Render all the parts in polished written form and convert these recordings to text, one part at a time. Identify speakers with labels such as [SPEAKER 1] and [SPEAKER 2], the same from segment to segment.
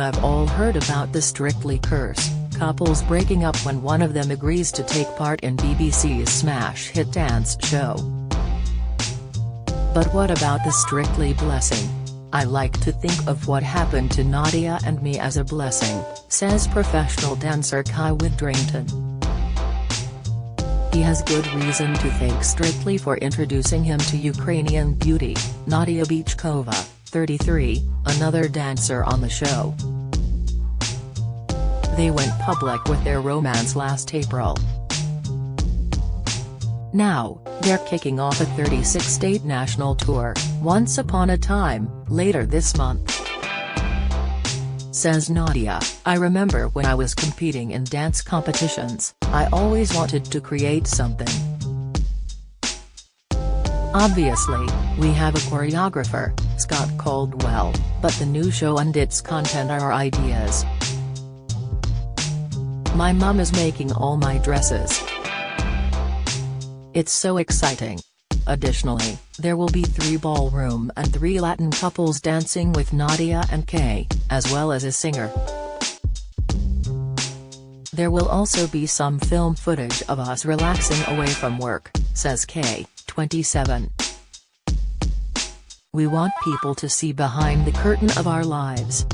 [SPEAKER 1] have all heard about the Strictly curse, couples breaking up when one of them agrees to take part in BBC's smash hit dance show. But what about the Strictly blessing? I like to think of what happened to Nadiya and me as a blessing, says professional dancer Kai Widdrington. He has good reason to thank Strictly for introducing him to Ukrainian beauty, Nadiya Bichkova, 33, another dancer on the show. They went public with their romance last April. Now, they're kicking off a 36-state national tour, Once Upon a Time, later this month. Says Nadiya, I remember when I was competing in dance competitions, I always wanted to create something. Obviously, we have a choreographer, Scott Caldwell, but the new show and its content are ideas. My mum is making all my dresses. It's so exciting. Additionally, there will be 3 ballroom and 3 Latin couples dancing with Nadiya and Kai, as well as a singer. There will also be some film footage of us relaxing away from work, says Kai, 27. We want people to see behind the curtain of our lives.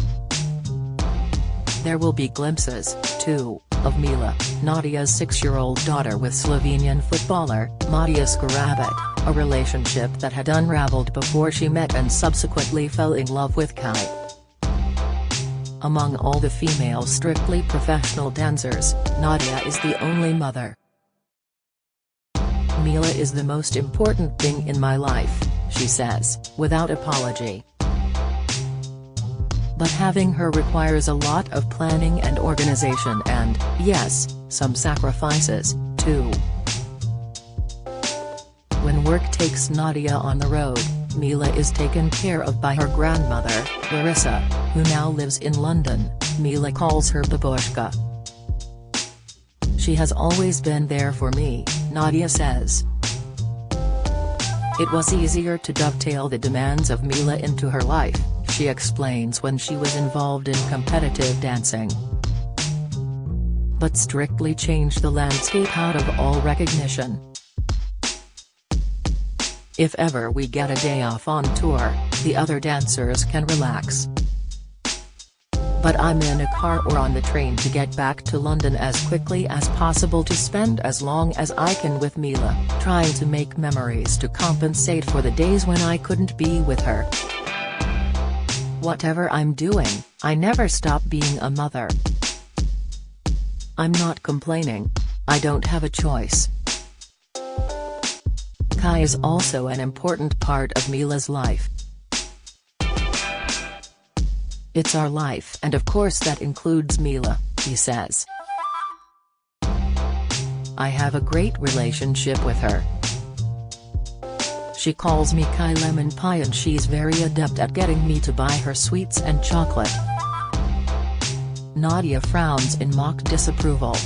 [SPEAKER 1] There will be glimpses, too, of Mila, Nadiya's 6-year-old daughter with Slovenian footballer, Matija Skarabit, a relationship that had unraveled before she met and subsequently fell in love with Kai. Among all the female Strictly professional dancers, Nadiya is the only mother. Mila is the most important thing in my life, she says, without apology. But having her requires a lot of planning and organization and, yes, some sacrifices, too. When work takes Nadiya on the road, Mila is taken care of by her grandmother, Larissa, who now lives in London. Mila calls her Babushka. She has always been there for me, Nadiya says. It was easier to dovetail the demands of Mila into her life, she explains, when she was involved in competitive dancing. But Strictly changed the landscape out of all recognition. If ever we get a day off on tour, the other dancers can relax. But I'm in a car or on the train to get back to London as quickly as possible to spend as long as I can with Mila, trying to make memories to compensate for the days when I couldn't be with her. Whatever I'm doing, I never stop being a mother. I'm not complaining. I don't have a choice. Kai is also an important part of Mila's life. It's our life, and of course that includes Mila, he says. I have a great relationship with her. She calls me Kai Lemon Pie and she's very adept at getting me to buy her sweets and chocolate. Nadiya frowns in mock disapproval.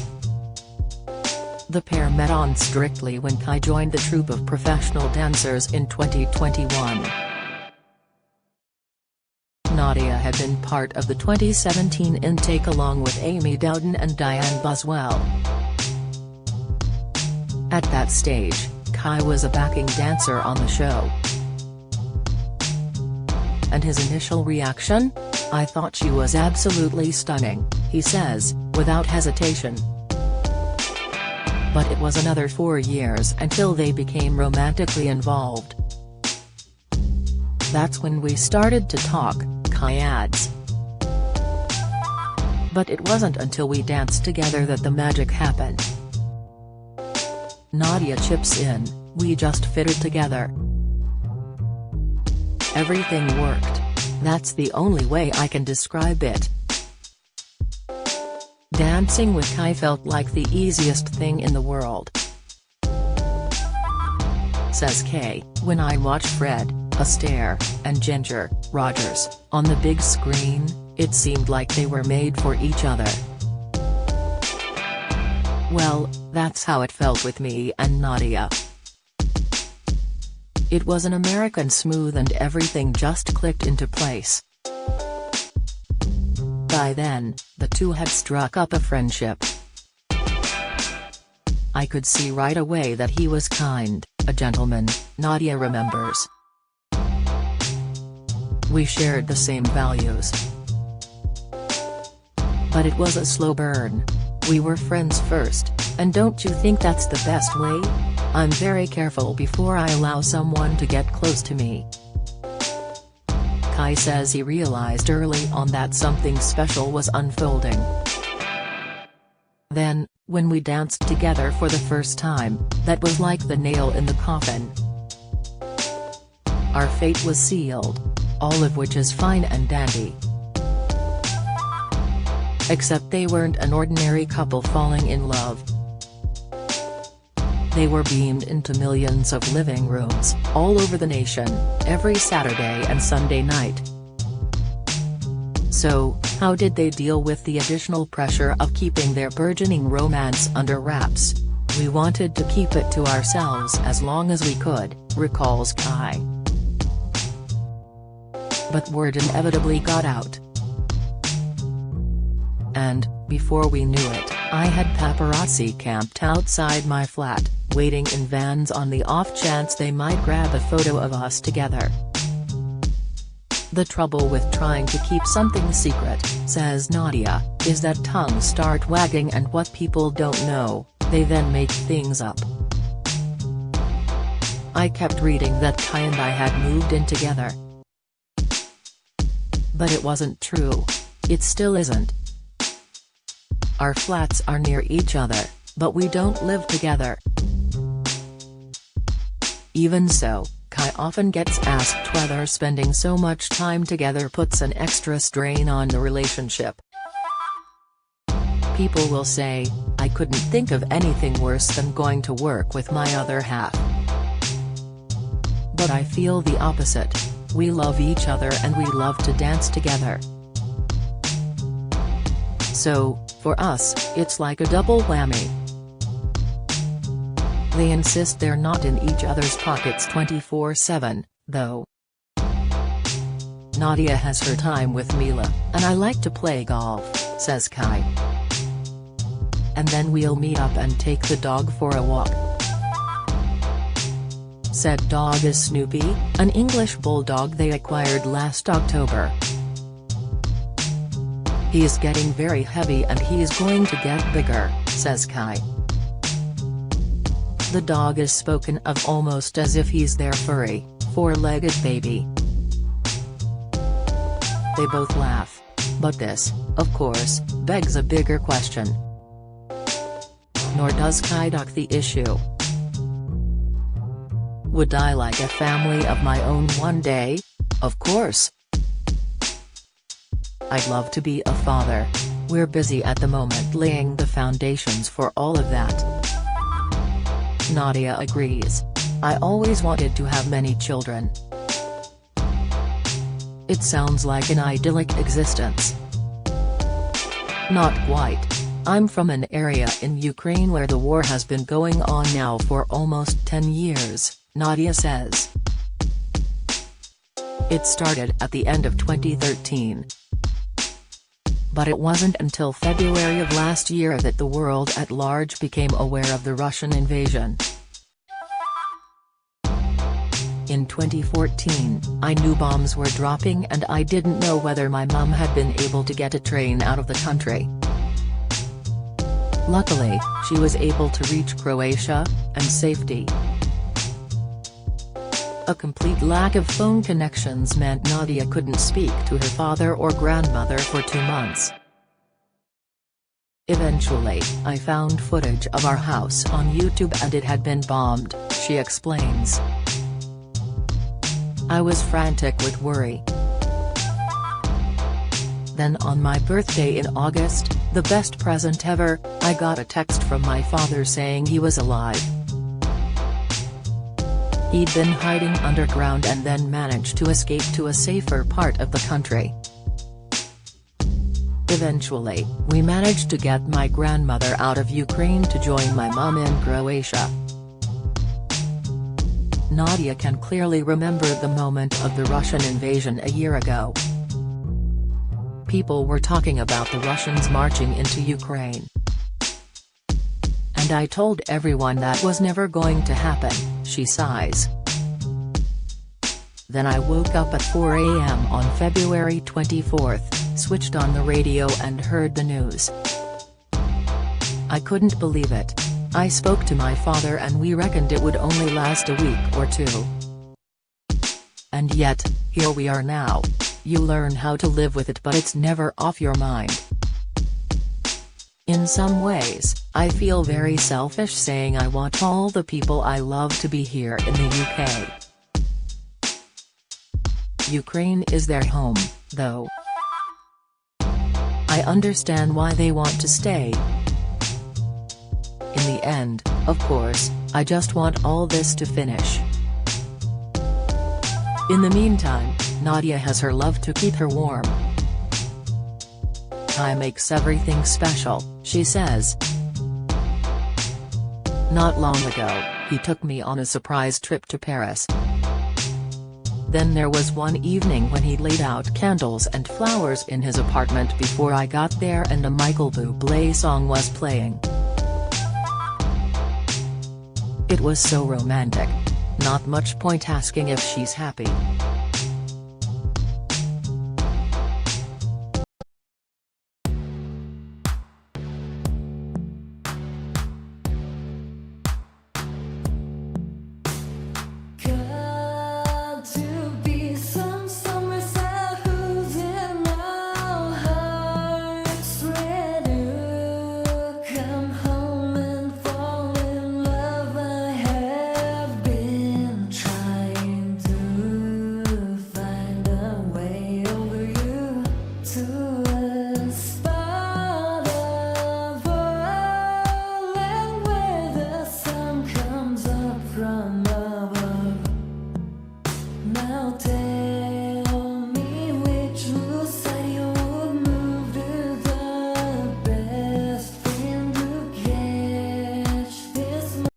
[SPEAKER 1] The pair met on Strictly when Kai joined the troupe of professional dancers in 2021. Nadiya had been part of the 2017 intake along with Amy Dowden and Diane Buswell. At that stage, Kai was a backing dancer on the show. And his initial reaction? I thought she was absolutely stunning, he says, without hesitation. But it was another 4 years until they became romantically involved. That's when we started to talk, Kai adds. But it wasn't until we danced together that the magic happened. Nadiya chips in, we just fitted together. Everything worked. That's the only way I can describe it. Dancing with Kai felt like the easiest thing in the world. Says Kai, when I watch Fred, Astaire, and Ginger Rogers on the big screen, it seemed like they were made for each other. Well, that's how it felt with me and Nadiya. It was an American smooth and everything just clicked into place. But By then, the two had struck up a friendship. I could see right away that he was kind, a gentleman, Nadiya remembers. We shared the same values. But it was a slow burn. We were friends first, and don't you think that's the best way? I'm very careful before I allow someone to get close to me. Kai says he realized early on that something special was unfolding. Then, when we danced together for the first time, that was like the nail in the coffin. Our fate was sealed. All of which is fine and dandy. Except they weren't an ordinary couple falling in love. They were beamed into millions of living rooms, all over the nation, every Saturday and Sunday night. So, how did they deal with the additional pressure of keeping their burgeoning romance under wraps? We wanted to keep it to ourselves as long as we could, recalls Kai. But word inevitably got out. And, before we knew it, I had paparazzi camped outside my flat, waiting in vans on the off chance they might grab a photo of us together. The trouble with trying to keep something secret, says Nadiya, is that tongues start wagging and what people don't know, they then make things up. I kept reading that Kai and I had moved in together. But it wasn't true. It still isn't. Our flats are near each other, but we don't live together. Even so, Kai often gets asked whether spending so much time together puts an extra strain on the relationship. People will say, I couldn't think of anything worse than going to work with my other half. But I feel the opposite. We love each other and we love to dance together. So, for us, it's like a double whammy. They insist they're not in each other's pockets 24/7, though. Nadiya has her time with Mila, and I like to play golf, says Kai. And then we'll meet up and take the dog for a walk. Said dog is Snoopy, an English bulldog they acquired last October. He's getting very heavy and he's going to get bigger, says Kai. The dog is spoken of almost as if he's their furry, four-legged baby. They both laugh. But this, of course, begs a bigger question. Nor does Kai duck the issue. Would I like a family of my own one day? Of course. I'd love to be a father. We're busy at the moment laying the foundations for all of that. Nadiya agrees. I always wanted to have many children. It sounds like an idyllic existence. Not quite. I'm from an area in Ukraine where the war has been going on now for almost 10 years, Nadiya says. It started at the end of 2013. But it wasn't until February of last year that the world at large became aware of the Russian invasion. In 2014, I knew bombs were dropping and I didn't know whether my mum had been able to get a train out of the country. Luckily, she was able to reach Croatia, and safety. A complete lack of phone connections meant Nadiya couldn't speak to her father or grandmother for 2 months. Eventually, I found footage of our house on YouTube and it had been bombed, she explains. I was frantic with worry. Then on my birthday in August, the best present ever, I got a text from my father saying he was alive. He'd been hiding underground and then managed to escape to a safer part of the country. Eventually, we managed to get my grandmother out of Ukraine to join my mum in Croatia. Nadiya can clearly remember the moment of the Russian invasion a year ago. People were talking about the Russians marching into Ukraine. And I told everyone that was never going to happen, she sighs. Then I woke up at 4 a.m. on February 24, switched on the radio and heard the news. I couldn't believe it. I spoke to my father and we reckoned it would only last a week or two. And yet, here we are now. You learn how to live with it, but it's never off your mind. In some ways, I feel very selfish saying I want all the people I love to be here in the UK. Ukraine is their home, though. I understand why they want to stay. In the end, of course, I just want all this to finish. In the meantime, Nadiya has her love to keep her warm. Kai makes everything special, she says. Not long ago, he took me on a surprise trip to Paris. Then there was one evening when he laid out candles and flowers in his apartment before I got there and a Michael Bublé song was playing. It was so romantic. Not much point asking if she's happy.